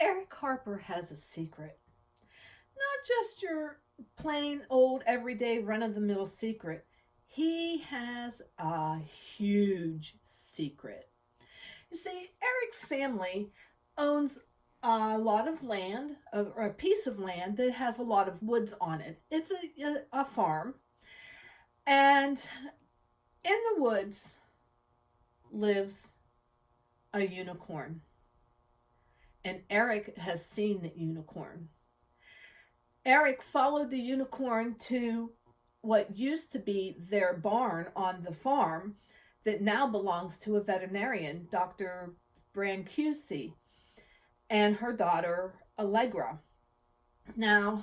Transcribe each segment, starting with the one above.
Eric Harper has a secret. Not just your plain old everyday run of the mill secret. He has a huge secret. You see, Eric's family owns a lot of land, or a piece of land that has a lot of woods on it. It's a farm. And in the woods lives a unicorn. And Eric has seen the unicorn. Eric followed the unicorn to what used to be their barn on the farm that now belongs to a veterinarian, Dr. Brancusi, and her daughter, Allegra. Now,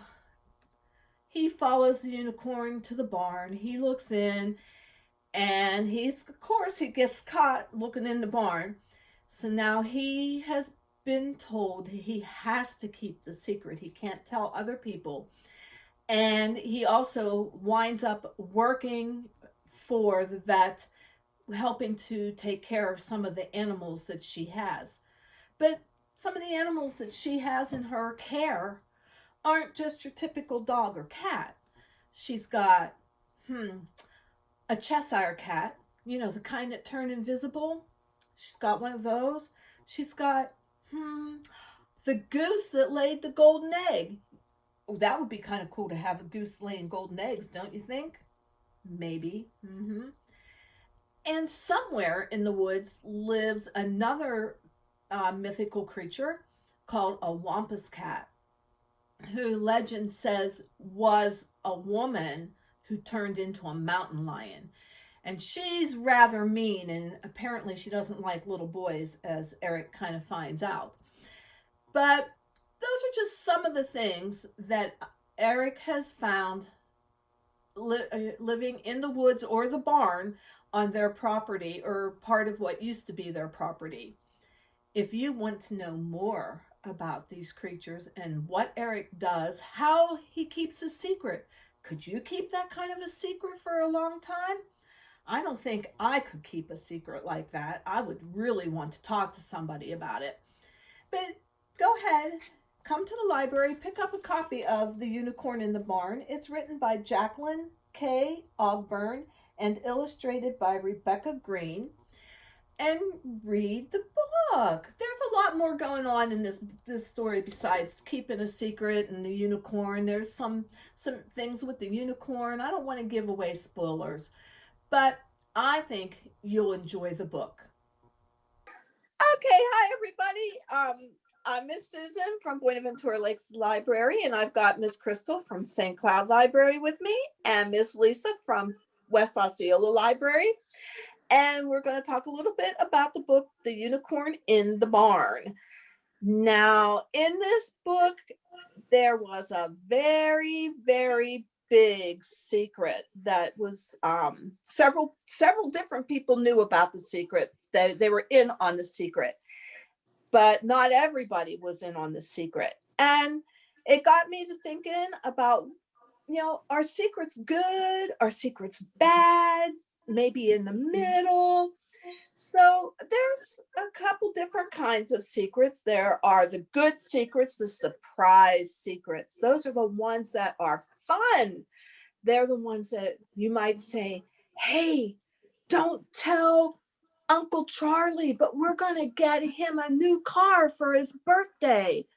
he follows the unicorn to the barn. He looks in, and of course, he gets caught looking in the barn. So now he has been told he has to keep the secret. He can't tell other people. And he also winds up working for the vet, helping to take care of some of the animals that she has. But some of the animals that she has in her care aren't just your typical dog or cat. She's got a Cheshire cat, the kind that turn invisible. She's got one of those. She's got the goose that laid the golden egg. Oh, that would be kind of cool to have a goose laying golden eggs, don't you think? Maybe. And somewhere in the woods lives another mythical creature called a Wampus Cat, who legend says was a woman who turned into a mountain lion. And she's rather mean, and apparently she doesn't like little boys, as Eric kind of finds out. But those are just some of the things that Eric has found living in the woods or the barn on their property, or part of what used to be their property. If you want to know more about these creatures and what Eric does, how he keeps a secret, could you keep that kind of a secret for a long time? I don't think I could keep a secret like that. I would really want to talk to somebody about it. But go ahead, come to the library, pick up a copy of The Unicorn in the Barn. It's written by Jacqueline Ogburn and illustrated by Rebecca Green. And read the book. There's a lot more going on in this story besides keeping a secret and the unicorn. There's some things with the unicorn. I don't want to give away spoilers, but I think you'll enjoy the book. Okay, hi everybody. I'm Miss Susan from Buenaventura Lakes Library, and I've got Miss Crystal from St. Cloud Library with me, and Miss Lisa from West Osceola Library. And we're going to talk a little bit about the book, The Unicorn in the Barn. Now, in this book, there was a very, very big secret that was several different people knew about the secret, that they were in on the secret, but not everybody was in on the secret. And it got me to thinking about, are secrets good? Are secrets bad? Maybe in the middle. So there's a couple different kinds of secrets. There are the good secrets, the surprise secrets. Those are the ones that are fun. They're the ones that you might say, hey, don't tell Uncle Charlie, but we're going to get him a new car for his birthday.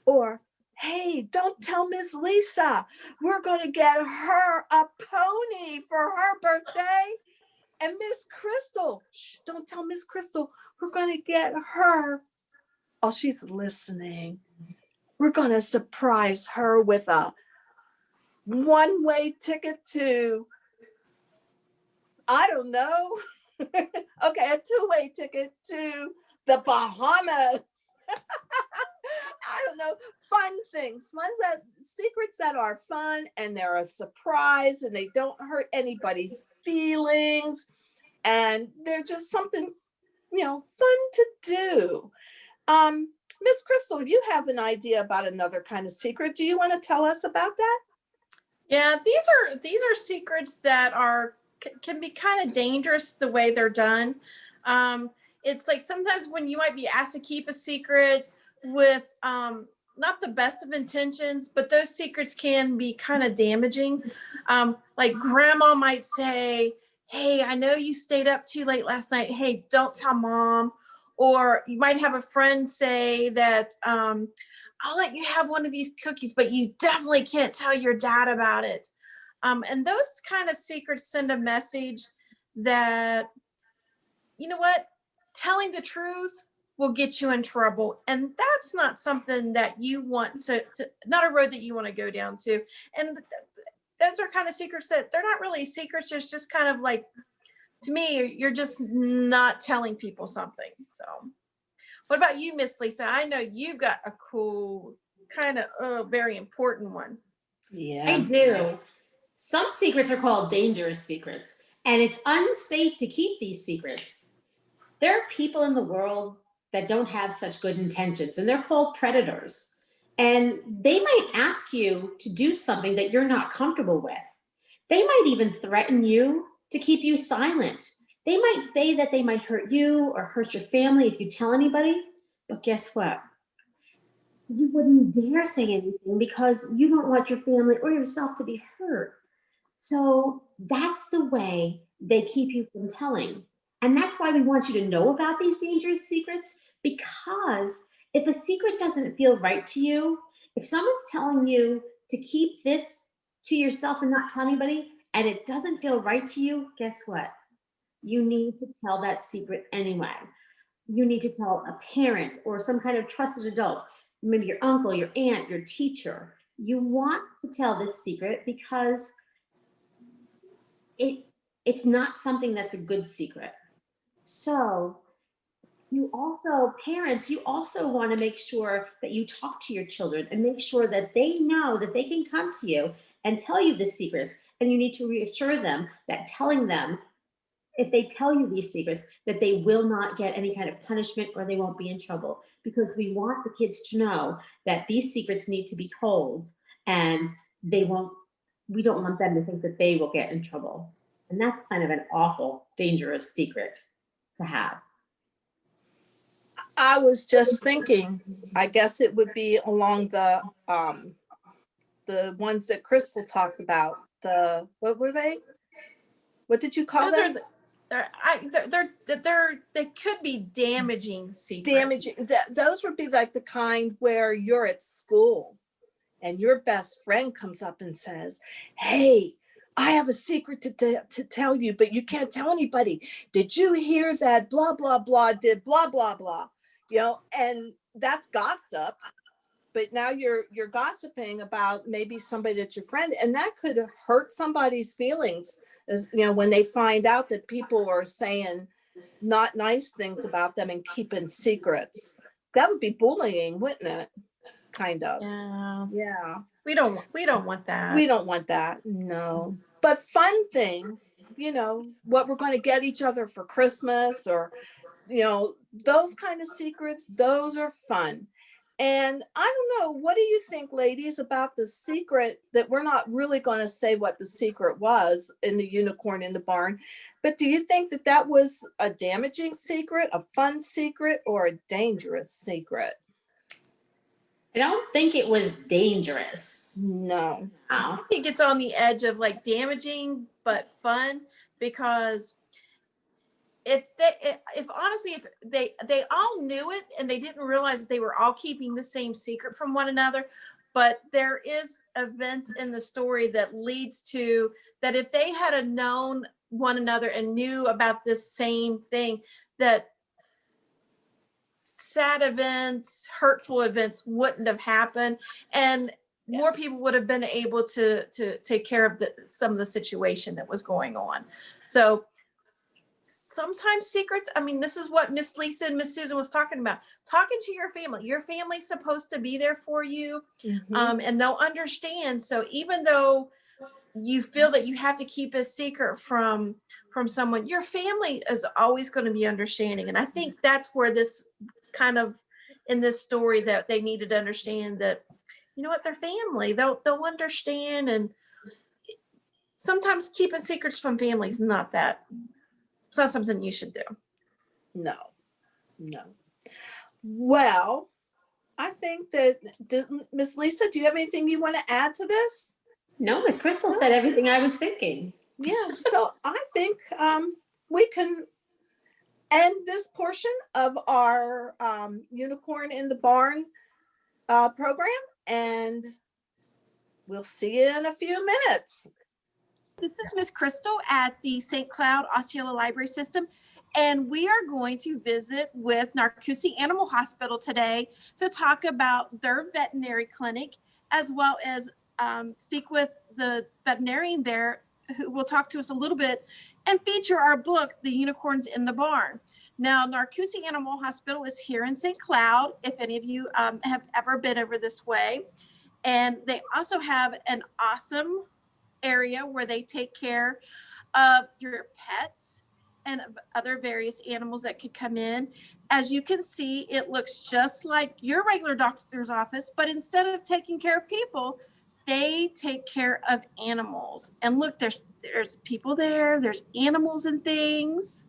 Or, hey, don't tell Miss Lisa, we're going to get her a pony for her birthday. And Miss Crystal, shh, don't tell Miss Crystal, we're going to get her, oh, she's listening. We're going to surprise her with a one-way ticket to, I don't know, okay, a two-way ticket to the Bahamas. I don't know, fun things, secrets that are fun and they're a surprise and they don't hurt anybody's feelings, and they're just something, fun to do. Miss Crystal, you have an idea about another kind of secret. Do you want to tell us about that? Yeah, these are secrets that can be kind of dangerous the way they're done. It's like sometimes when you might be asked to keep a secret, with not the best of intentions, but those secrets can be kind of damaging. Like grandma might say, hey, I know you stayed up too late last night. Hey, don't tell mom. Or you might have a friend say that I'll let you have one of these cookies, but you definitely can't tell your dad about it. And those kind of secrets send a message that, you know what, telling the truth will get you in trouble. And that's not something that you want to not a road that you want to go down to. And those are kind of secrets that they're not really secrets. It's just kind of like, to me, you're just not telling people something. So what about you, Miss Lisa? I know you've got a cool kind of very important one. Yeah. I do. Some secrets are called dangerous secrets, and it's unsafe to keep these secrets. There are people in the world that don't have such good intentions, and they're called predators. And they might ask you to do something that you're not comfortable with. They might even threaten you to keep you silent. They might say that they might hurt you or hurt your family if you tell anybody. But guess what? You wouldn't dare say anything because you don't want your family or yourself to be hurt. So that's the way they keep you from telling. And that's why we want you to know about these dangerous secrets, because if a secret doesn't feel right to you, if someone's telling you to keep this to yourself and not tell anybody, and it doesn't feel right to you, guess what? You need to tell that secret anyway. You need to tell a parent or some kind of trusted adult, maybe your uncle, your aunt, your teacher. You want to tell this secret because it's not something that's a good secret. So parents, you also want to make sure that you talk to your children and make sure that they know that they can come to you and tell you the secrets. And you need to reassure them that telling them, if they tell you these secrets, that they will not get any kind of punishment or they won't be in trouble. Because we want the kids to know that these secrets need to be told, and we don't want them to think that they will get in trouble. And that's kind of an awful, dangerous secret to have. I was just thinking, I guess it would be along the ones that Crystal talked about. What were they? What did you call them? They could be damaging secrets. Those would be like the kind where you're at school and your best friend comes up and says, hey, I have a secret to tell you, but you can't tell anybody. Did you hear that blah, blah, blah did blah, blah, blah? And that's gossip. But now you're gossiping about maybe somebody that's your friend, and that could hurt somebody's feelings, when they find out that people are saying not nice things about them and keeping secrets. That would be bullying, wouldn't it? Kind of. Yeah. We don't want that. We don't want that. No. But fun things, what we're going to get each other for Christmas, or those kind of secrets, those are fun. And I don't know, what do you think, ladies, about the secret that we're not really going to say what the secret was in the unicorn in the barn, but do you think that was a damaging secret, a fun secret, or a dangerous secret? I don't think it was dangerous. No. I think it's on the edge of like damaging but fun, because if they all knew it and they didn't realize they were all keeping the same secret from one another, but there is events in the story that leads to that if they had known one another and knew about this same thing, that sad events, hurtful events wouldn't have happened, and more people would have been able to take care of some of the situation that was going on. So sometimes secrets, this is what Miss Lisa and Miss Susan was talking about, talking to your family. Your family's supposed to be there for you, and they'll understand. So even though you feel that you have to keep a secret from someone, your family is always going to be understanding. And I think that's where this kind of, in this story, that they needed to understand that, their family, they'll understand. And sometimes keeping secrets from family is not something you should do. No. Well, I think that, Miss Lisa, do you have anything you want to add to this? No, Miss Crystal said everything I was thinking. Yeah, so I think we can end this portion of our Unicorn in the Barn program, and we'll see you in a few minutes. This is Miss Crystal at the St. Cloud Osceola Library System, and we are going to visit with Narcoossee Animal Hospital today to talk about their veterinary clinic, as well as speak with the veterinarian there who will talk to us a little bit and feature our book, The Unicorns in the Barn. Now, Narcoossee Animal Hospital is here in St. Cloud, if any of you have ever been over this way. And they also have an awesome area where they take care of your pets and other various animals that could come in. As you can see, it looks just like your regular doctor's office, but instead of taking care of people, they take care of animals. And look, there's people there, there's animals and things.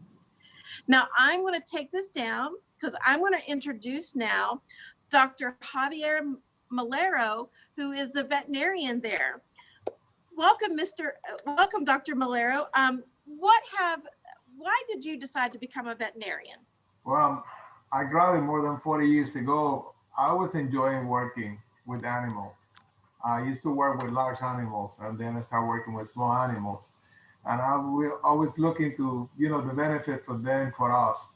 Now I'm going to take this down because I'm going to introduce now Dr. Javier Malero, who is the veterinarian there. Welcome, Dr. Malero. Why did you decide to become a veterinarian? Well, I graduated more than 40 years ago. I was enjoying working with animals. I used to work with large animals, and then I started working with small animals. And I will always look into, the benefit for them, for us,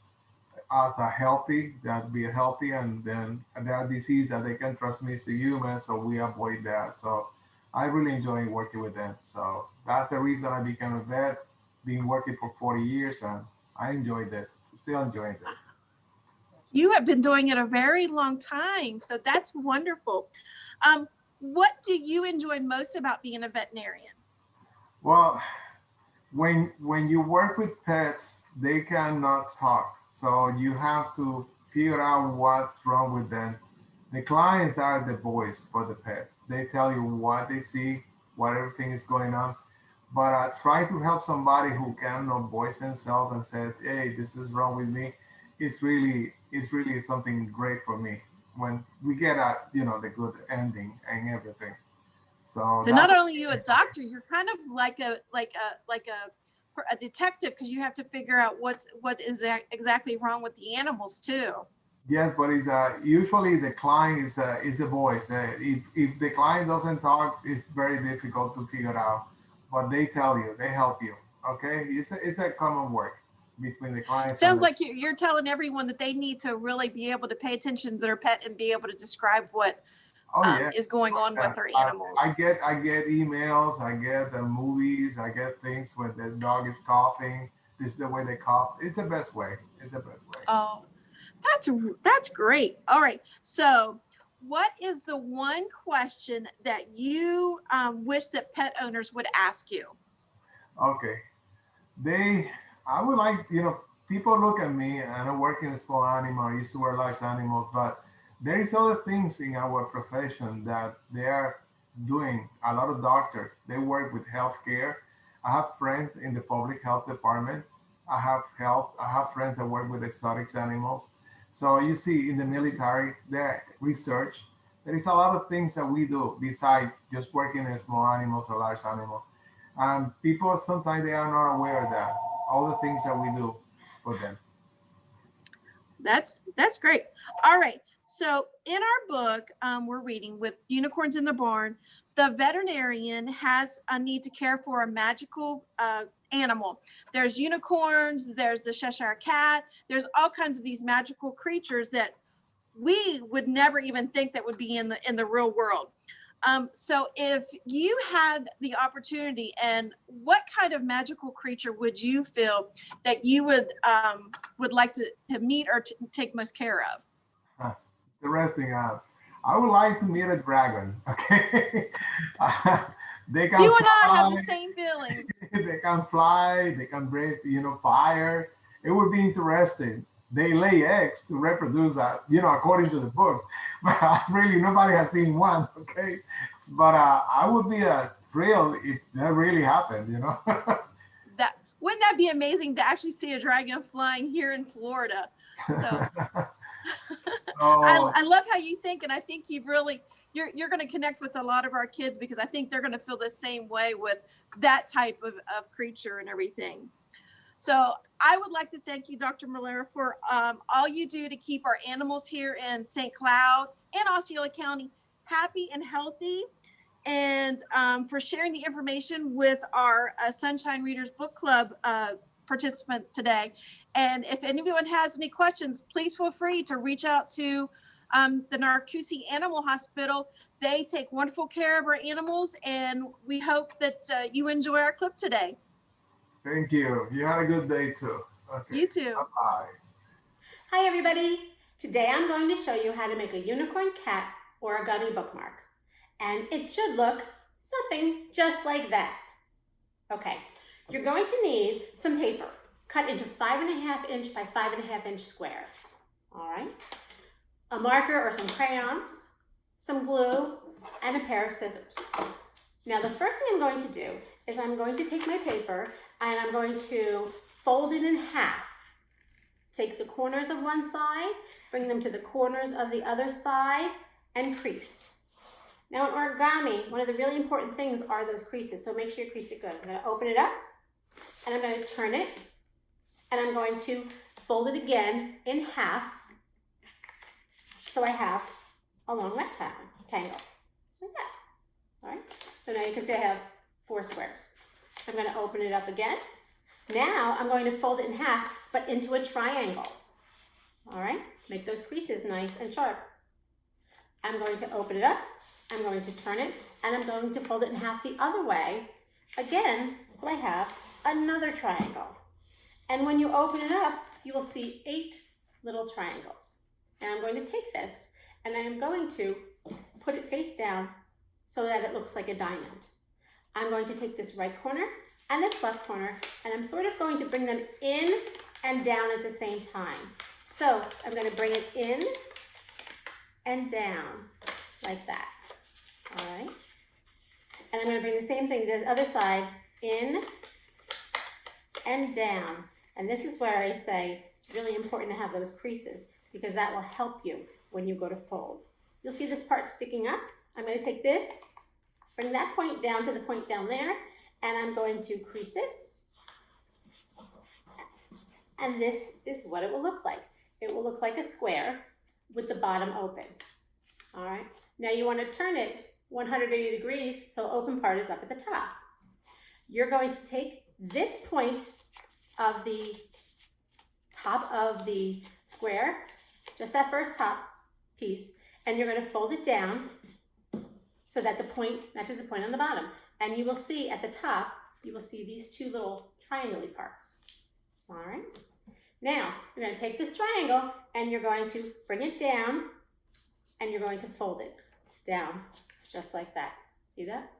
as a healthy, that be healthy, and then there are diseases that they can transmit to humans, so we avoid that. So I really enjoy working with them. So that's the reason I became a vet, been working for 40 years, and I enjoy this, still enjoying this. You have been doing it a very long time, so that's wonderful. What do you enjoy most about being a veterinarian? Well, when you work with pets, they cannot talk. So you have to figure out what's wrong with them. The clients are the voice for the pets. They tell you what they see, what everything is going on. But I try to help somebody who cannot voice themselves and say, hey, this is wrong with me. It's really something great for me when we get the good ending and everything. So not only are you a doctor, you're kind of like a detective, because you have to figure out what is exactly wrong with the animals too. Yes, but it's usually the client is the voice. If the client doesn't talk, it's very difficult to figure out. But they tell you, they help you. Okay, it's a common work between the clients. Sounds like you're telling everyone that they need to really be able to pay attention to their pet and be able to describe what is going on with their animals. I get emails, I get the movies, I get things where the dog is coughing. This is the way they cough. It's the best way. It's the best way. Oh, that's great. All right. So what is the one question that you wish that pet owners would ask you? Okay. I would like, people look at me and I work in a small animal. I used to work large animals, but there is other things in our profession that they are doing. A lot of doctors, they work with healthcare. I have friends in the public health department. I have friends that work with exotic animals. So you see in the military, their research, there is a lot of things that we do besides just working in small animals or large animals. And people, sometimes they are not aware of that, all the things that we do for them. That's great. All right. So in our book, we're reading with Unicorns in the Barn, the veterinarian has a need to care for a magical animal. There's unicorns, there's the Cheshire Cat, there's all kinds of these magical creatures that we would never even think that would be in the real world. So if you had the opportunity, and what kind of magical creature would you feel that you would like to meet or take most care of? Interesting. I would like to meet a dragon. Okay. They can you and fly. I have the same feelings. They can fly, they can breathe, fire. It would be interesting. They lay eggs to reproduce, according to the books. But really, nobody has seen one, okay? But I would be thrilled if that really happened, Wouldn't that be amazing to actually see a dragon flying here in Florida? So So I love how you think, and I think you've really you're going to connect with a lot of our kids, because I think they're going to feel the same way with that type of creature and everything. So I would like to thank you, Dr. Malera, for all you do to keep our animals here in St. Cloud and Osceola County happy and healthy, and for sharing the information with our Sunshine Readers Book Club participants today. And if anyone has any questions, please feel free to reach out to the Narcoossee Animal Hospital. They take wonderful care of our animals, and we hope that you enjoy our clip today. thank you. You had a good day too. Okay. You too. Bye. Hi everybody! Today I'm going to show you how to make a unicorn cat origami bookmark. And it should look something just like that. Okay, you're going to need some paper cut into 5.5 inch by 5.5 inch squares. All right, a marker or some crayons, some glue, and a pair of scissors. Now the first thing I'm going to do is I'm going to take my paper and I'm going to fold it in half. Take the corners of one side, bring them to the corners of the other side, and crease. Now in origami, one of the really important things are those creases, so make sure you crease it good. I'm going to open it up, and I'm going to turn it, and I'm going to fold it again in half, so I have a long rectangle, just like that. All right, so now you can see I have 4 squares. I'm going to open it up again. Now I'm going to fold it in half, but into a triangle. All right, make those creases nice and sharp. I'm going to open it up, I'm going to turn it, and I'm going to fold it in half the other way, again, so I have another triangle. And when you open it up, you will see 8 little triangles. And I'm going to take this, and I am going to put it face down so that it looks like a diamond. I'm going to take this right corner and this left corner, and I'm sort of going to bring them in and down at the same time. So I'm going to bring it in and down like that. All right. And I'm going to bring the same thing to the other side, in and down. And this is where I say it's really important to have those creases, because that will help you when you go to fold. You'll see this part sticking up. I'm going to take this, bring that point down to the point down there, and I'm going to crease it. And this is what it will look like. It will look like a square with the bottom open. All right, now you want to turn it 180 degrees so the open part is up at the top. You're going to take this point of the top of the square, just that first top piece, and you're going to fold it down so that the point matches the point on the bottom. And you will see at the top, you will see these 2 little triangle parts. All right. Now, you're going to take this triangle and you're going to bring it down and you're going to fold it down just like that. See that?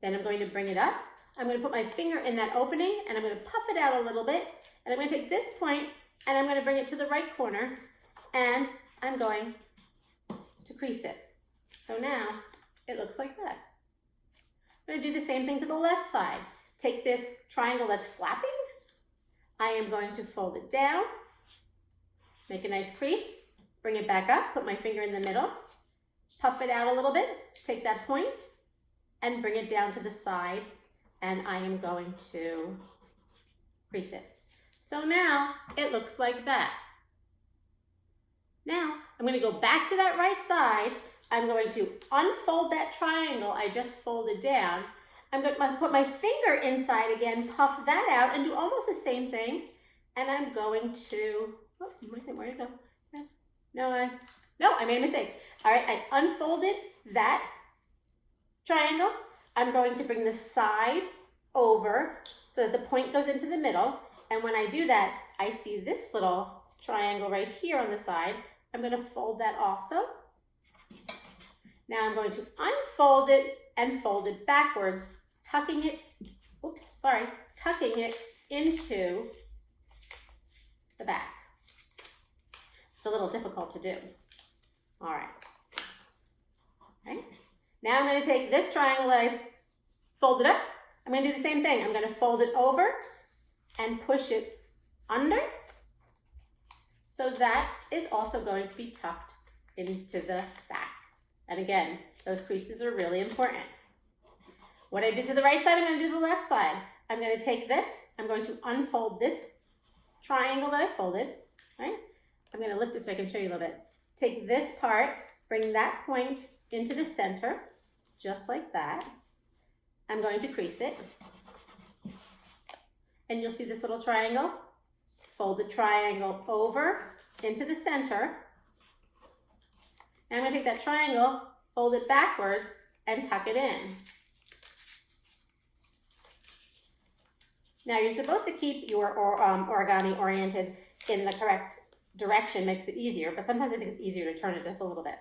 Then I'm going to bring it up. I'm going to put my finger in that opening and I'm going to puff it out a little bit. And I'm going to take this point and I'm going to bring it to the right corner and I'm going to crease it. So now it looks like that. I'm going to do the same thing to the left side. Take this triangle that's flapping. I am going to fold it down, make a nice crease, bring it back up, put my finger in the middle, puff it out a little bit, take that point and bring it down to the side, and I am going to crease it. So now it looks like that. Now I'm going to go back to that right side. I'm going to unfold that triangle I just folded down. I'm going to put my finger inside again, puff that out, and do almost the same thing. And I'm going to, oh, where did it go? No, I made a mistake. All right, I unfolded that triangle. I'm going to bring the side over so that the point goes into the middle. And when I do that, I see this little triangle right here on the side. I'm going to fold that also. Now I'm going to unfold it and fold it backwards, tucking it into the back. It's a little difficult to do. All right. Now I'm going to take this triangle that I folded up. I'm going to do the same thing. I'm going to fold it over and push it under so that is also going to be tucked into the back. And again, those creases are really important. What I did to the right side, I'm going to do the left side. I'm going to take this, I'm going to unfold this triangle that I folded, right? I'm going to lift it so I can show you a little bit. Take this part, bring that point into the center, just like that. I'm going to crease it. And you'll see this little triangle. Fold the triangle over into the center. And I'm going to take that triangle, fold it backwards, and tuck it in. Now you're supposed to keep your origami oriented in the correct direction, makes it easier, but sometimes I think it's easier to turn it just a little bit.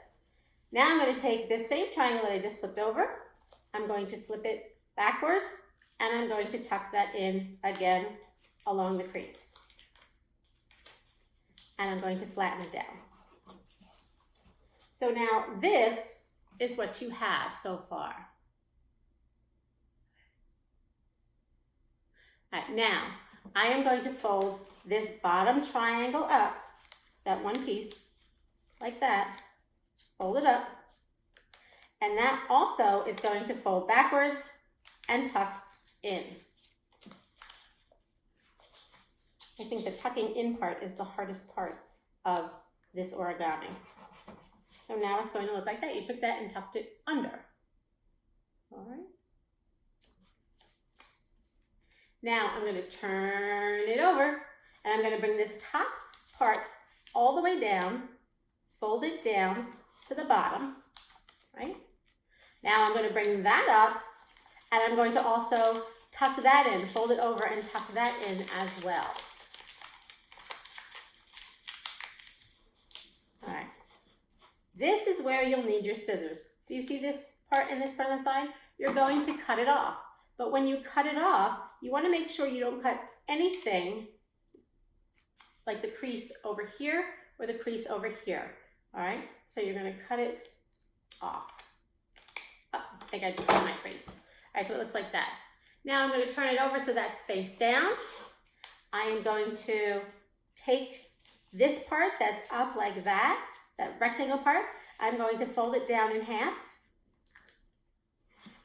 Now I'm going to take this same triangle that I just flipped over, I'm going to flip it backwards, and I'm going to tuck that in again along the crease. And I'm going to flatten it down. So now this is what you have so far. All right, now I am going to fold this bottom triangle up, that one piece, like that, fold it up, and that also is going to fold backwards and tuck in. I think the tucking in part is the hardest part of this origami. So now it's going to look like that. You took that and tucked it under. All right. Now I'm going to turn it over, and I'm going to bring this top part all the way down, fold it down to the bottom, right? Now I'm going to bring that up, and I'm going to also tuck that in, fold it over and tuck that in as well. All right. This is where you'll need your scissors. Do you see this part and this part on the side? You're going to cut it off. But when you cut it off, you want to make sure you don't cut anything like the crease over here or the crease over here. All right, so you're going to cut it off. Oh, I think I just cut my crease. All right, so it looks like that. Now I'm going to turn it over so that's face down. I am going to take this part that's up like that rectangle part, I'm going to fold it down in half.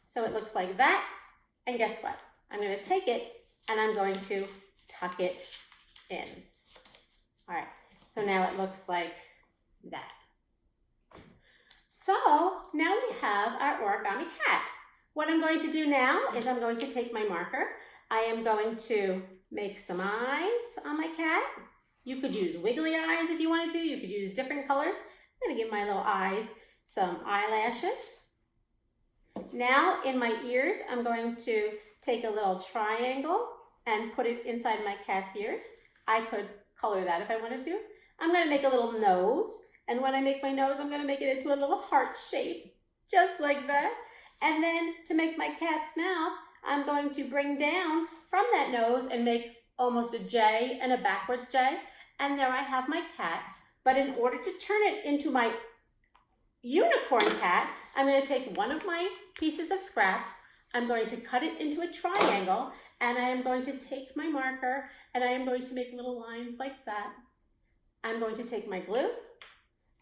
So it looks like that. And guess what? I'm going to take it and I'm going to tuck it in. All right, so now it looks like that. So now we have our origami cat. What I'm going to do now is I'm going to take my marker. I am going to make some eyes on my cat. You could use wiggly eyes if you wanted to. You could use different colors. I'm going to give my little eyes some eyelashes. Now in my ears, I'm going to take a little triangle and put it inside my cat's ears. I could color that if I wanted to. I'm going to make a little nose. And when I make my nose, I'm going to make it into a little heart shape, just like that. And then to make my cat's mouth, I'm going to bring down from that nose and make almost a J and a backwards J. And there I have my cat. But in order to turn it into my unicorn cat, I'm going to take one of my pieces of scraps, I'm going to cut it into a triangle, and I am going to take my marker, and I am going to make little lines like that. I'm going to take my glue.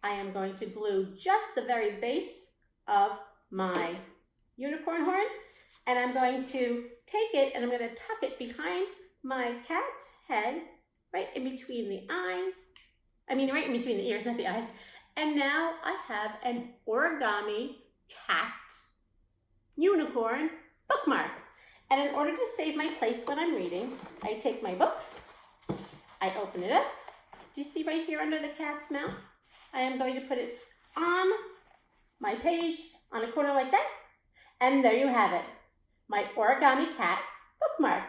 I am going to glue just the very base of my unicorn horn, and I'm going to take it and I'm going to tuck it behind my cat's head, right in between the eyes. Right in between the ears, not the eyes. And now I have an origami cat unicorn bookmark. And in order to save my place when I'm reading, I take my book, I open it up. Do you see right here under the cat's mouth? I am going to put it on my page on a corner like that. And there you have it, my origami cat bookmark.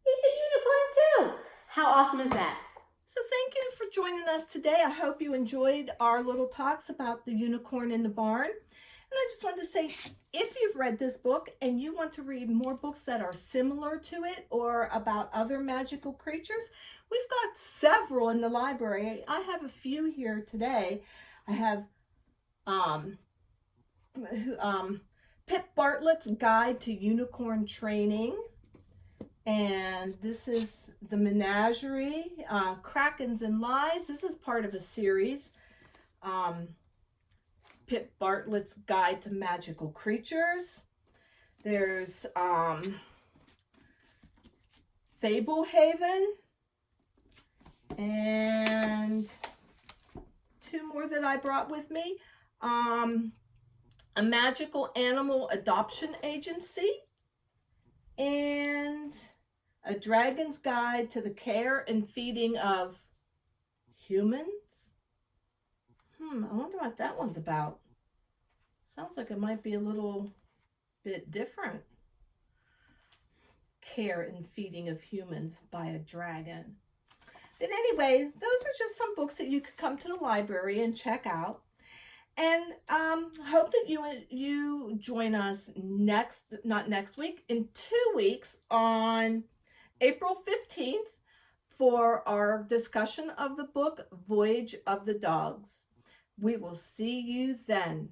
He's a unicorn too. How awesome is that? So thank you for joining us today. I hope you enjoyed our little talks about the unicorn in the barn. And I just wanted to say, if you've read this book and you want to read more books that are similar to it or about other magical creatures, we've got several in the library. I have a few here today. I have Pip Bartlett's Guide to Unicorn Training. And this is the Menagerie, Krakens and Lies. This is part of a series. Pip Bartlett's Guide to Magical Creatures. There's Fable Haven, and two more that I brought with me. A Magical Animal Adoption Agency, and A Dragon's Guide to the Care and Feeding of Humans. I wonder what that one's about. Sounds like it might be a little bit different. Care and Feeding of Humans by a Dragon. But anyway, those are just some books that you could come to the library and check out. And hope that you join us not next week, in 2 weeks on April 15th for our discussion of the book Voyage of the Dogs. We will see you then.